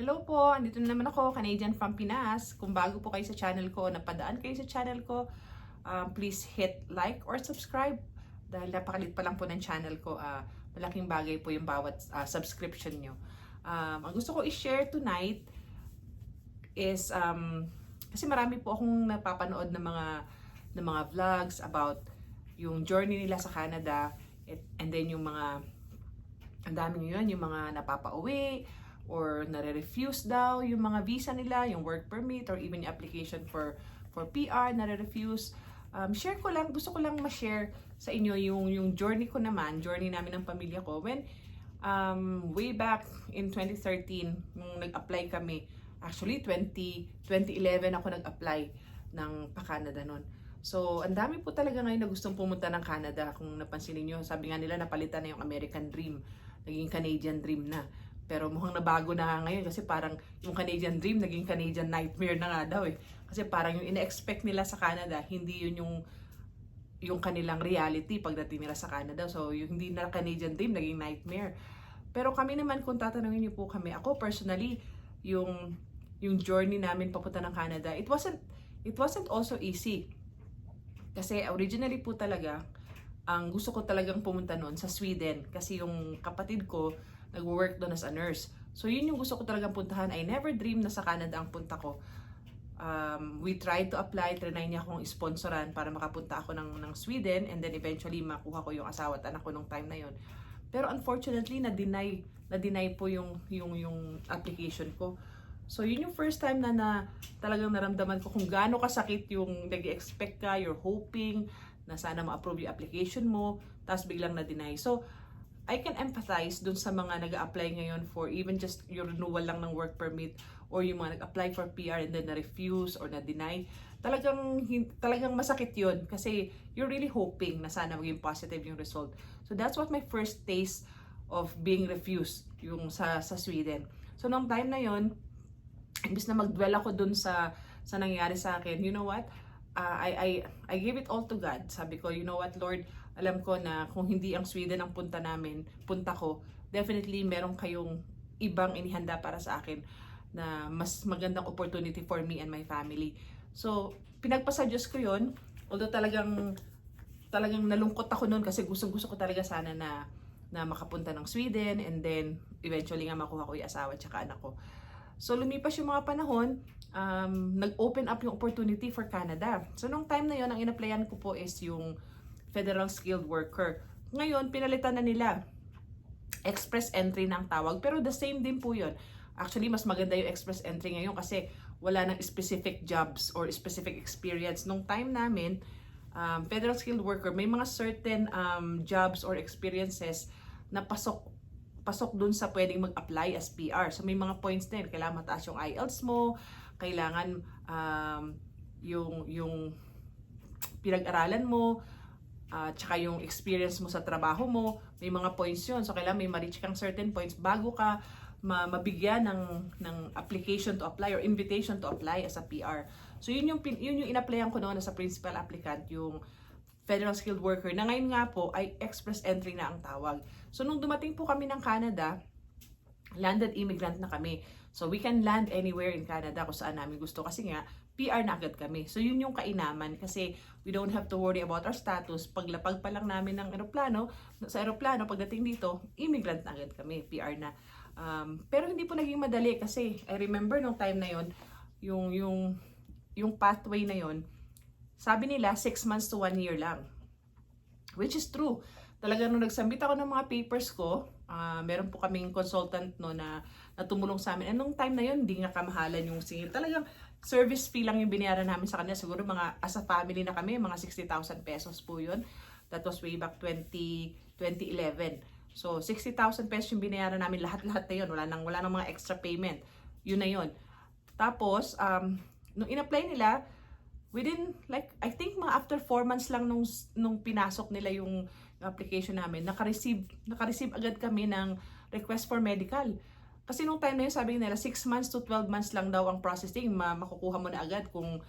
Hello po, andito na naman ako, Canadian from Pinas. Kung bago po kayo sa channel ko, napadaan kayo sa channel ko, please hit like or subscribe. Dahil napakalit pa lang po ng channel ko, malaking bagay po yung bawat subscription nyo. Ang gusto ko i-share tonight is, kasi marami po akong napapanood ng mga vlogs about yung journey nila sa Canada, and then yung mga, ang dami nyo yun, yung mga napapauwi, or nare-refuse daw yung mga visa nila, yung work permit, or even yung application for PR, nare-refuse. Share ko lang, gusto ko lang ma-share sa inyo yung journey ko naman, journey namin ng pamilya ko. When, way back in 2013, nung nag-apply kami, actually 2011 ako nag-apply ng pa-Canada nun. So, ang dami po talaga ngayon na gustong pumunta ng Canada. Kung napansin niyo, sabi nga nila napalitan na yung American Dream, naging Canadian Dream na. Pero mukhang nabago na nga ngayon kasi parang yung Canadian Dream naging Canadian Nightmare na nga daw eh. Kasi parang yung ina-expect nila sa Canada, hindi yun yung kanilang reality pagdating nila sa Canada. So yung hindi na Canadian Dream naging nightmare. Pero kami naman, kung tatanungin niyo po kami, ako personally, yung journey namin papunta ng Canada, it wasn't also easy. Kasi originally po talaga, ang gusto ko talagang pumunta noon sa Sweden kasi yung kapatid ko nag-work doon as a nurse. So yun yung gusto ko talagang puntahan. I never dream na sa Canada ang punta ko. We tried to apply, trinay niya akong sponsoran para makapunta ako ng Sweden, and then eventually makuha ko yung asawa at anak ko nung time na yun. Pero unfortunately, na-deny po yung application ko. So yun yung first time na talagang naramdaman ko kung gaano kasakit yung nag-expect ka, you're hoping na sana ma-approve yung application mo, tapos biglang na-deny. So I can empathize dun sa mga nag-a-apply ngayon for even just your renewal lang ng work permit, or yung mga nag-apply for PR and then na-refuse or na-deny. Talagang masakit yun kasi you're really hoping na sana maging positive yung result. So that's what my first taste of being refused, yung sa Sweden. So nung time na yun, imbis na mag-dwell ako dun sa nangyayari sa akin, you know what? I gave it all to God. Sabi ko, you know what, Lord, alam ko na kung hindi ang Sweden ang punta ko, definitely meron kayong ibang inihanda para sa akin na mas magandang opportunity for me and my family. So, pinagpasa Diyos ko yun. Although talagang nalungkot ako noon kasi gusto ko talaga sana na makapunta ng Sweden, and then eventually nga makuha ko yung asawa at saka anak ko. So, lumipas yung mga panahon, nag-open up yung opportunity for Canada. So, nung time na yun, ang in-applyan ko po is yung Federal Skilled Worker. Ngayon, pinalitan na nila. Express entry na ang tawag. Pero the same din po yun. Actually, mas maganda yung express entry ngayon kasi wala nang specific jobs or specific experience. Nung time namin, Federal Skilled Worker, may mga certain jobs or experiences na pasok dun sa pwedeng mag-apply as PR. So may mga points din. Kailangan mataas yung IELTS mo, kailangan yung pinag-aralan mo, tsaka yung experience mo sa trabaho mo, may mga points yun. So kailangan may ma-reach kang certain points bago ka mabigyan ng application to apply or invitation to apply as a PR. So yun yung in-applyan ko noon as a principal applicant, yung Federal Skilled Worker, na ngayon nga po ay express entry na ang tawag. So nung dumating po kami ng Canada, landed immigrant na kami. So we can land anywhere in Canada kung saan namin gusto kasi nga PR na agad kami. So yun yung kainaman kasi we don't have to worry about our status. Paglapag pa lang namin ng sa eroplano pagdating dito, immigrant na agad kami, PR na. Pero hindi po naging madali kasi I remember nung time na yon, yung pathway na yon, sabi nila 6 months to 1 year lang. Which is true. Talaga nung nagsubmit ako ng mga papers ko, meron po kaming consultant no na tumulong sa amin. And nung time na yon, hindi nga kamahalan yung singil. Talagang service fee lang yung binayaran namin sa kanila. Siguro mga as a family na kami, mga 60,000 pesos po yun. That was way back 2011. So 60,000 pesos yung binayaran namin, lahat-lahat na yun. Wala nang mga extra payment. Yun na yun. Tapos, nung in-apply nila, within I think mga after 4 months lang nung pinasok nila yung application namin, naka-receive agad kami ng request for medical. Kasi nung time na yun, sabi nila 6 months to 12 months lang daw ang processing, makukuha mo na agad kung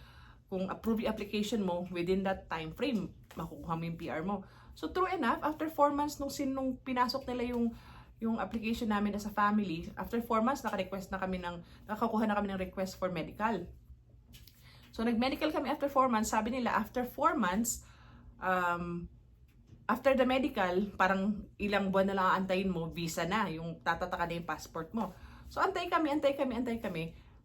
approve yung application mo within that time frame, makukuha mo yung PR mo. So true enough, after 4 months nung pinasok nila yung application namin as a family. After 4 months, nakakuha na kami ng request for medical. So, nag-medical kami after 4 months. Sabi nila, after 4 months, after the medical, parang ilang buwan na lang aantayin mo, visa na, yung tatataka na yung passport mo. So, antay kami.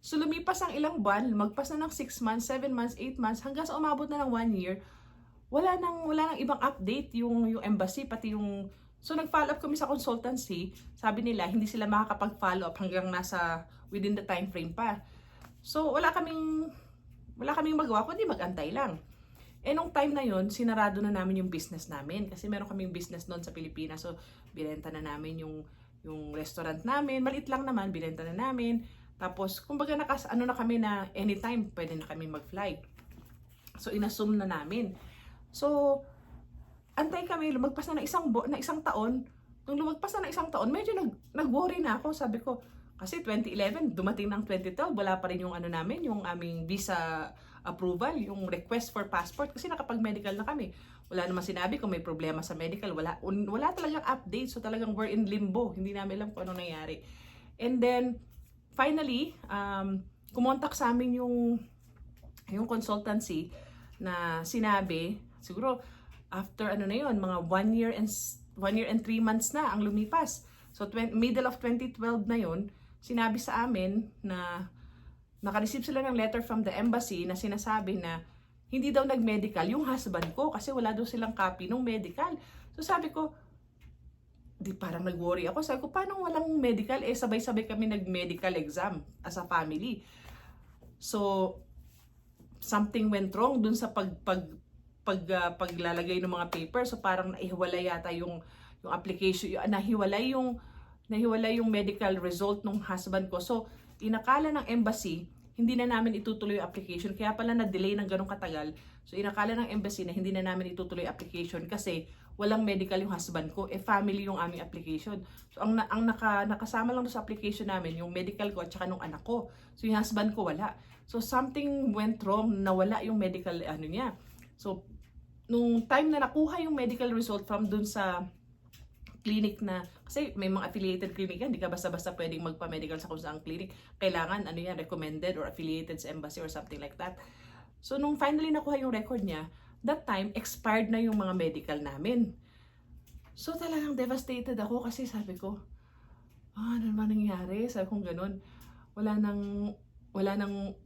So, lumipas ang ilang buwan, lumagpas na ng 6 months, 7 months, 8 months, hanggang sa umabot na ng 1 year, wala nang ibang update yung embassy, pati yung... So, nag-follow up kami sa consultancy. Sabi nila, hindi sila makakapag-follow up hanggang within the time frame pa. So, wala kaming magawa, kundi mag-antay lang. Nung time na yon, sinarado na namin yung business namin. Kasi meron kaming business noon sa Pilipinas. So, binenta na namin yung restaurant namin. Maliit lang naman, binenta na namin. Tapos, kumbaga na kami na anytime pwede na kami mag-fly. So, inassume na namin. So, antay kami, lumagpas na ng isang taon. Nung lumagpas na ng isang taon, medyo nag-worry na ako. Sabi ko, kasi 2011, dumating ng 2012, wala pa rin yung namin, yung aming visa approval, yung request for passport, kasi nakapag-medical na kami. Wala naman sinabi kung may problema sa medical, wala talagang update, so talagang we're in limbo, hindi namin alam kung ano nangyari. And then, finally, kumontak sa amin yung consultancy na sinabi, siguro, after mga 1 year and 3 months na ang lumipas. So, middle of 2012 na yon, sinabi sa amin na naka-receive sila ng letter from the embassy na sinasabi na hindi daw nag-medical yung husband ko kasi wala daw silang copy ng medical. So, sabi ko, parang nag-worry ako. Sabi ko, paano walang medical? Sabay-sabay kami nag-medical exam as a family. So, something went wrong dun sa paglalagay ng mga paper. So parang nahiwalay yata yung application, nahiwalay yung medical result ng husband ko. So inakala ng embassy hindi na namin itutuloy yung application, kaya pala na-delay ng ganong katagal. So inakala ng embassy na hindi na namin itutuloy yung application kasi walang medical yung husband ko, family yung aming application. So ang nakasama lang sa application namin yung medical ko at saka nung anak ko. So yung husband ko wala. So something went wrong, nawala yung medical niya. So nung time na nakuha yung medical result from dun sa clinic na, kasi may mga affiliated clinic yan, hindi ka basta-basta pwedeng magpa-medical sa kung saan clinic. Kailangan, recommended or affiliated sa embassy or something like that. So, nung finally nakuha yung record niya, that time, expired na yung mga medical namin. So, talagang devastated ako kasi sabi ko, ano naman nangyari? Sabi kong ganun, wala nang,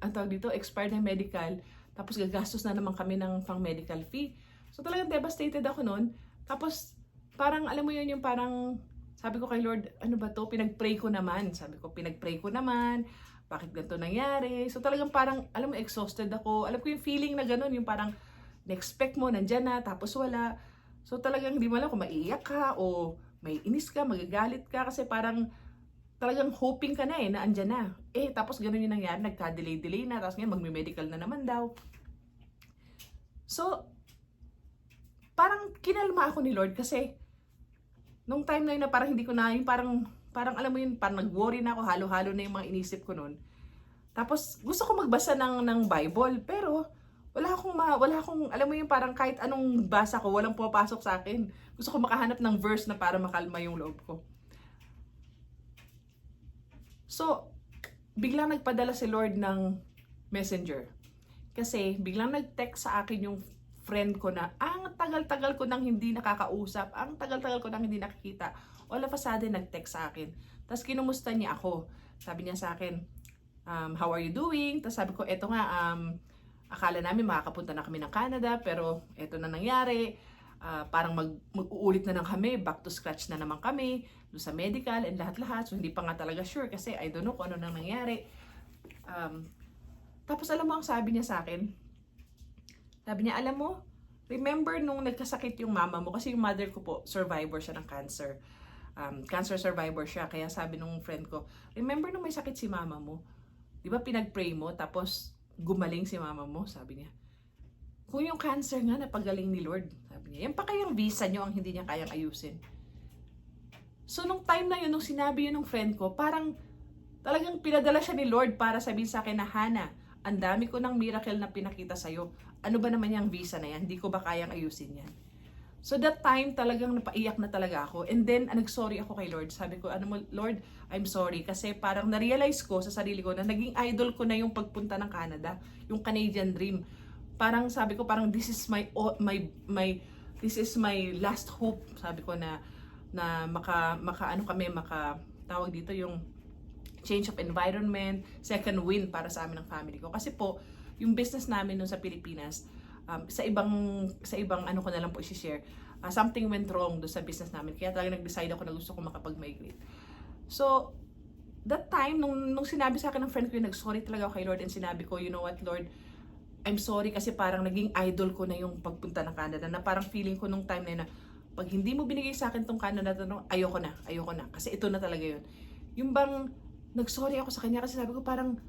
ang tawag dito, expired na medical, tapos gagastos na naman kami ng pang-medical fee. So talagang devastated ako noon. Tapos parang alam mo yun yung parang sabi ko kay Lord, ano ba to? Pinag-pray ko naman. Sabi ko, pinag-pray ko naman. Bakit ganito nangyari? So talagang parang, alam mo, exhausted ako. Alam ko yung feeling na gano'n, yung parang na-expect mo, nandyan na, tapos wala. So talagang hindi mo alam kung maiiyak ka o may inis ka, magagalit ka kasi parang talagang hoping ka na na andyan na. Tapos gano'n yung nangyari, nagka-delay na, tapos ngayon magme-medical na naman daw. So, parang kinalma ako ni Lord kasi nung time na yun na parang hindi ko na, yung parang alam mo yun, parang nag-worry na ako, halo-halo na yung mga inisip ko noon. Tapos gusto ko magbasa ng Bible, pero wala akong, alam mo yun, parang kahit anong basa ko, walang pumapasok sa akin. Gusto ko makahanap ng verse na para makalma yung loob ko. So, biglang nagpadala si Lord ng messenger. Kasi biglang nag-text sa akin yung friend ko na ang tagal-tagal ko nang hindi nakakausap, ang tagal-tagal ko nang hindi nakikita. All of a sudden, nag-text sa akin. Tapos kinumusta niya ako. Sabi niya sa akin, how are you doing? Tapos sabi ko, eto nga, akala namin makakapunta na kami ng Canada, pero eto na nangyari. Parang mag-uulit na lang kami, back to scratch na naman kami, doon sa medical and lahat-lahat. So hindi pa nga talaga sure kasi I don't know kung ano nang nangyari. Tapos alam mo ang sabi niya sa akin? Sabi niya, alam mo, remember nung nagkasakit yung mama mo, kasi yung mother ko po, survivor siya ng cancer. Cancer survivor siya, kaya sabi nung friend ko, remember nung may sakit si mama mo? Di ba pinag-pray mo, tapos gumaling si mama mo? Sabi niya. Kung yung cancer nga, napagaling ni Lord. Sabi niya, yan pa kayang visa nyo ang hindi niya kayang ayusin. So, nung time na yun, nung sinabi yun ng friend ko, parang talagang pinadala siya ni Lord para sabihin sa akin na, Hana, ang dami ko ng miracle na pinakita sa'yo. Ano ba naman yung visa na yan? Hindi ko ba kayang ayusin yan? So that time talagang napaiyak na talaga ako. And then nag-sorry ako kay Lord. Sabi ko, ano mo, Lord, I'm sorry. Kasi parang na-realize ko sa sarili ko na naging idol ko na yung pagpunta ng Canada. Yung Canadian dream. Parang sabi ko, parang this is this is my last hope. Sabi ko na tawag dito yung change of environment, second win para sa amin ng family ko. Kasi po, yung business namin nun sa Pilipinas, sa ibang ano ko na lang po i-share, something went wrong do sa business namin. Kaya talaga nag-decide ako na gusto ko makapag-migrate. So, that time, nung sinabi sa akin ng friend ko, nag-sorry talaga ako kay Lord and sinabi ko, you know what, Lord, I'm sorry kasi parang naging idol ko na yung pagpunta ng Canada, na parang feeling ko nung time na yun na pag hindi mo binigay sa akin tong Canada na ayoko na kasi ito na talaga yun. Yung bang nag-sorry ako sa kanya kasi sabi ko parang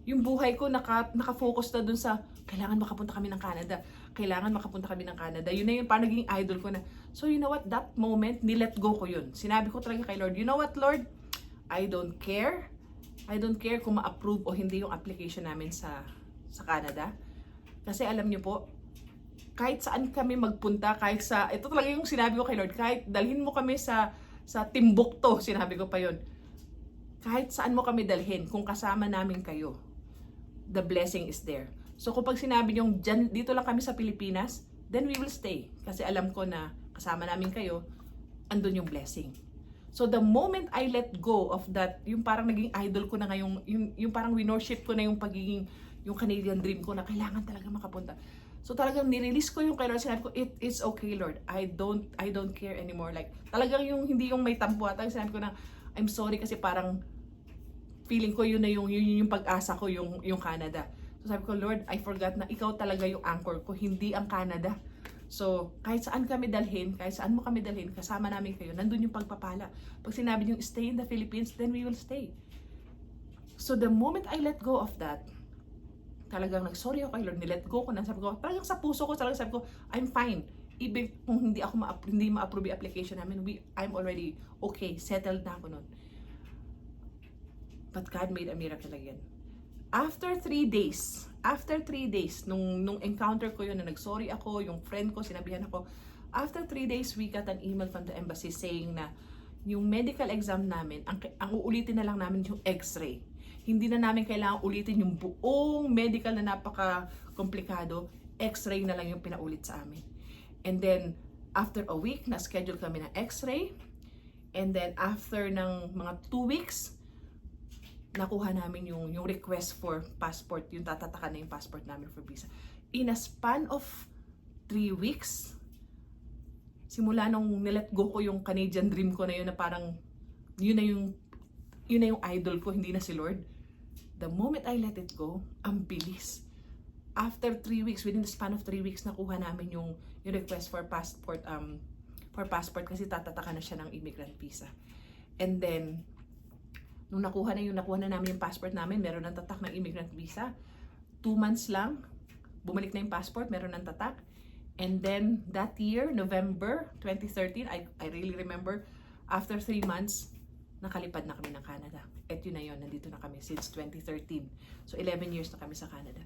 yung buhay ko naka-focus na dun sa kailangan makapunta kami ng Canada. Kailangan makapunta kami ng Canada. Yun na yun, parang naging idol ko na. So you know what, that moment, nilet go ko yun. Sinabi ko talaga kay Lord, you know what Lord, I don't care. I don't care kung ma-approve o hindi yung application namin sa Canada. Kasi alam niyo po, kahit saan kami magpunta, ito talaga yung sinabi ko kay Lord, kahit dalhin mo kami sa Timbuktu, sinabi ko pa yun. Kahit saan mo kami dalhin, kung kasama namin kayo, the blessing is there. So kung pag sinabi nyo, dito lang kami sa Pilipinas, then we will stay. Kasi alam ko na kasama namin kayo, andun yung blessing. So the moment I let go of that, yung parang naging idol ko na ngayon, yung parang winorship ko na yung yung Canadian dream ko na kailangan talaga makapunta. So talagang nirelease ko yung kay Lord, sinabi ko, it's okay Lord, I don't care anymore. Like talagang hindi yung may tampo at sinabi ko na, I'm sorry kasi parang feeling ko yun na yung pag-asa ko yung Canada. So sabi ko, Lord, I forgot na ikaw talaga yung anchor ko, hindi ang Canada. So kahit saan kami dalhin, kahit saan mo kami dalhin, kasama namin kayo, nandun yung pagpapala. Pag sinabi niyo stay in the Philippines, then we will stay. So the moment I let go of that, talagang nag-sorry ako kay Lord, nilet go ko na, sabi ko, talagang sa puso ko, talagang sabi ko, I'm fine. Even kung hindi ma-approve yung application namin, I'm already okay, settled na ako nun. But God made a miracle again. After 3 days, nung encounter ko yun, na nag-sorry ako, yung friend ko, sinabihan ako, after 3 days, we got an email from the embassy saying na yung medical exam namin, ang uulitin na lang namin yung x-ray. Hindi na namin kailangan ulitin yung buong medical na napaka-komplikado, x-ray na lang yung pinaulit sa amin. And then, after a week, na-schedule kami ng x-ray. And then, after ng mga 2 weeks, nakuha namin yung request for passport, yung tatatakan na yung passport namin for visa. In a span of 3 weeks, simula nung nilet go ko yung Canadian dream ko na yun, na parang yun na yung idol ko, hindi na si Lord. The moment I let it go, ang bilis. After 3 weeks, within the span of 3 weeks, nakuha namin yung request for passport kasi tatatakan na siya ng immigrant visa. And then, nung nakuha na namin yung passport namin, meron ng tatak ng immigrant visa. 2 months lang, bumalik na yung passport, meron ng tatak. And then, that year, November 2013, I really remember, after 3 months, nakalipad na kami ng Canada. At yun na yun, nandito na kami since 2013. So, 11 years na kami sa Canada.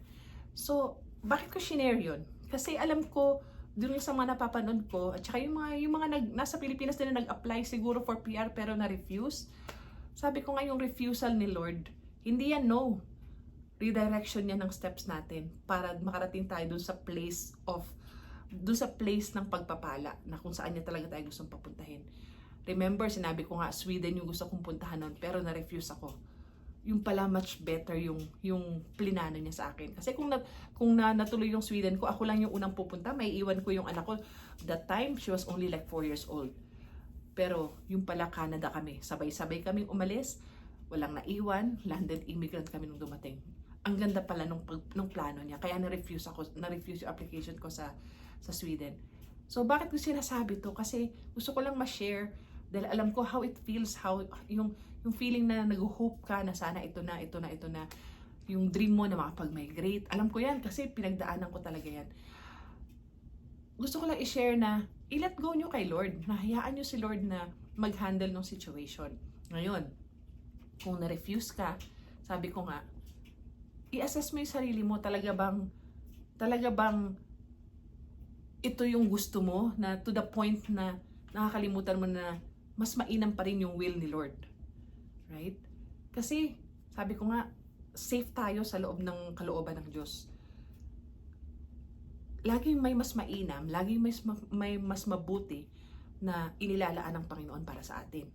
So, bakit ko shinare yun? Kasi alam ko, dun sa mga napapanood ko, at saka yung mga nasa Pilipinas din na nag-apply siguro for PR pero na-refuse. Sabi ko nga yung refusal ni Lord, hindi yan no. Redirection niya ng steps natin para makarating tayo dun sa place ng pagpapala na kung saan niya talaga tayo gustong papuntahin. Remember, sinabi ko nga, Sweden yung gusto kong puntahan nun, pero na-refuse ako. Yung pala much better yung plinano niya sa akin. Kasi kung natuloy yung Sweden ko, ako lang yung unang pupunta, may iwan ko yung anak ko. That time, she was only like 4 years old. Pero yung pala Canada kami, sabay-sabay kaming umalis, walang naiwan, landed immigrant kami nung dumating. Ang ganda pala nung plano niya, kaya na-refuse yung application ko sa Sweden. So bakit ko sinasabi to? Kasi gusto ko lang ma-share dahil alam ko how it feels, yung feeling na nag-hope ka na sana ito na, yung dream mo na makapag-migrate. Alam ko yan kasi pinagdaanan ko talaga yan. Gusto ko lang i-share na i-let go nyo kay Lord. Nahayaan nyo si Lord na mag-handle ng situation. Ngayon, kung na-refuse ka, sabi ko nga, i-assess mo yung sarili mo, talaga bang ito yung gusto mo, na to the point na nakakalimutan mo na mas mainam pa rin yung will ni Lord. Right? Kasi, sabi ko nga, safe tayo sa loob ng kalooban ng Diyos. Laging may mas mainam, laging may mas mabuti na inilalaan ng Panginoon para sa atin.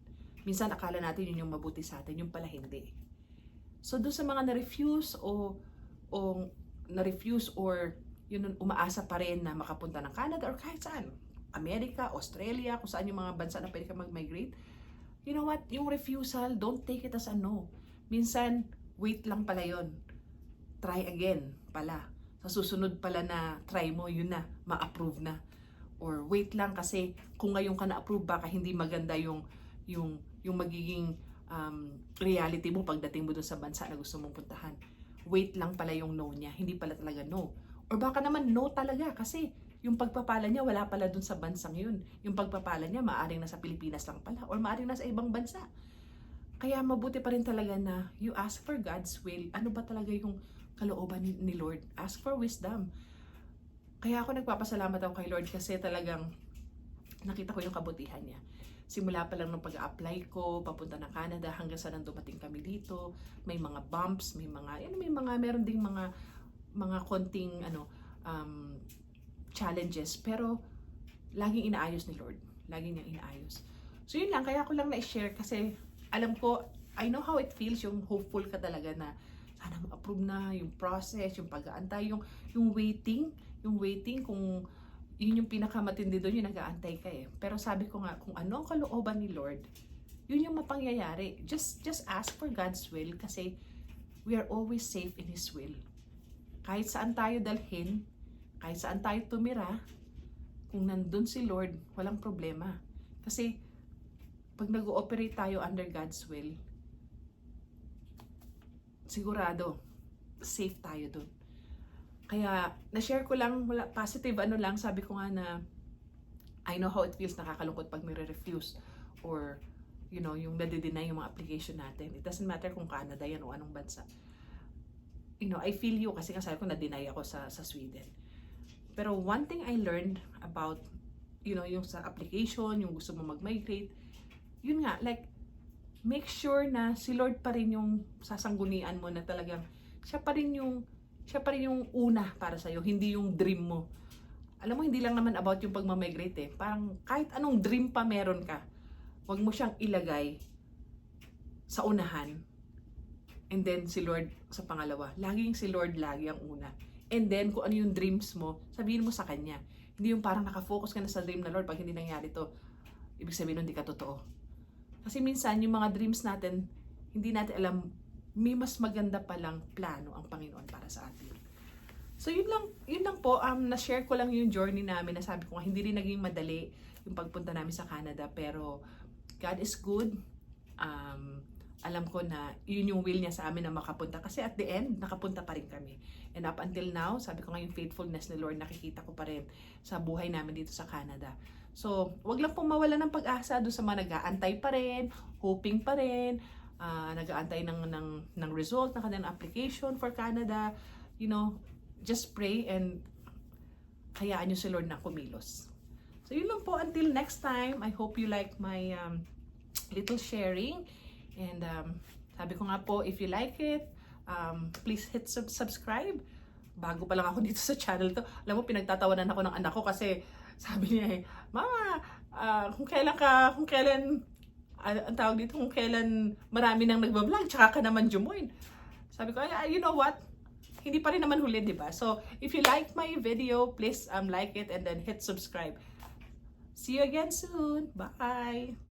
Minsan akala natin yun yung mabuti sa atin, yung pala hindi. So doon sa mga na-refuse o na-refuse or yun umaasa pa rin na makapunta ng Canada or kahit saan, Amerika, Australia, kung saan yung mga bansa na pwede ka mag-migrate, you know what, yung refusal, don't take it as a no. Minsan, wait lang pala yun. Try again pala. Sa susunod pala na try mo, yun na, ma-approve na. Or wait lang kasi kung ngayon ka na-approve, baka hindi maganda yung magiging reality mo pagdating mo dun sa bansa na gusto mong puntahan. Wait lang pala yung no niya, hindi pala talaga no. Or baka naman no talaga kasi yung pagpapala niya wala pala dun sa bansang yun. Yung pagpapala niya maaring nasa Pilipinas lang pala or maaring nasa ibang bansa. Kaya mabuti pa rin talaga na you ask for God's will. Ano ba talaga yung kalooban ni Lord? Ask for wisdom. Kaya ako nagpapasalamat ako kay Lord kasi talagang nakita ko yung kabutihan niya. Simula pa lang nung pag-apply ko, papunta na Canada, hanggang sa nang dumating kami dito, may mga bumps, meron ding mga konting challenges, pero laging inaayos ni Lord. Laging niyang inaayos. So yun lang, kaya ko lang na-share kasi alam ko, I know how it feels, yung hopeful ka talaga na sana ma-approve na yung process, yung pag-aantay, yung waiting kung yun yung pinakamatindi doon, yung nag-aantay ka eh. Pero sabi ko nga, kung ano ang kalooban ni Lord, yun yung mapangyayari. Just ask for God's will kasi we are always safe in His will. Kahit saan tayo dalhin, kahit saan tayo tumira, kung nandun si Lord, walang problema. Kasi pag nag-ooperate tayo under God's will, sigurado, safe tayo doon. Kaya, na-share ko lang, wala, positive lang, sabi ko nga na, I know how it feels, nakakalungkot pag may refuse or, yung nade-deny yung mga application natin. It doesn't matter kung Canada yan o anong bansa. I feel you, kasi nga sabi ko, na-deny ako sa Sweden. Pero one thing I learned about, yung sa application, yung gusto mo mag-migrate, yun nga, like, make sure na si Lord pa rin yung sasanggunian mo na talagang, siya pa rin yung una para sa'yo, hindi yung dream mo. Alam mo, hindi lang naman about yung pagmamigrate eh. Parang kahit anong dream pa meron ka, wag mo siyang ilagay sa unahan. And then si Lord sa pangalawa. Laging si Lord lagi ang una. And then kung ano yung dreams mo, sabihin mo sa Kanya. Hindi yung parang nakafocus ka na sa dream na Lord, pag hindi nangyari to, ibig sabihin hindi ka totoo. Kasi minsan yung mga dreams natin, hindi natin alam, may mas maganda palang plano ang Panginoon para sa atin. So yun lang po, na-share ko lang yung journey namin, na sabi ko hindi rin naging madali yung pagpunta namin sa Canada, pero God is good. Alam ko na yun yung will niya sa amin na makapunta, kasi at the end, nakapunta pa rin kami. And up until now, sabi ko nga yung faithfulness ni Lord, nakikita ko pa rin sa buhay namin dito sa Canada. So, wag lang pong mawala ng pag-asa doon sa mga nag-aantay pa rin, hoping pa rin, nag-aantay ng result ng kanilang application for Canada. Just pray and hayaan nyo si Lord na kumilos. So yun lang po, until next time. I hope you like my little sharing. And sabi ko nga po, if you like it, please hit subscribe. Bago pa lang ako dito sa channel to. Alam mo, pinagtatawanan ako ng anak ko kasi sabi niya eh, Mama, kung kailan ang tawag dito, kung kailan marami nang nagbablog, tsaka ka naman jumoin. Sabi ko, you know what? Hindi pa rin naman huli, di ba? So, if you like my video, please like it and then hit subscribe. See you again soon. Bye!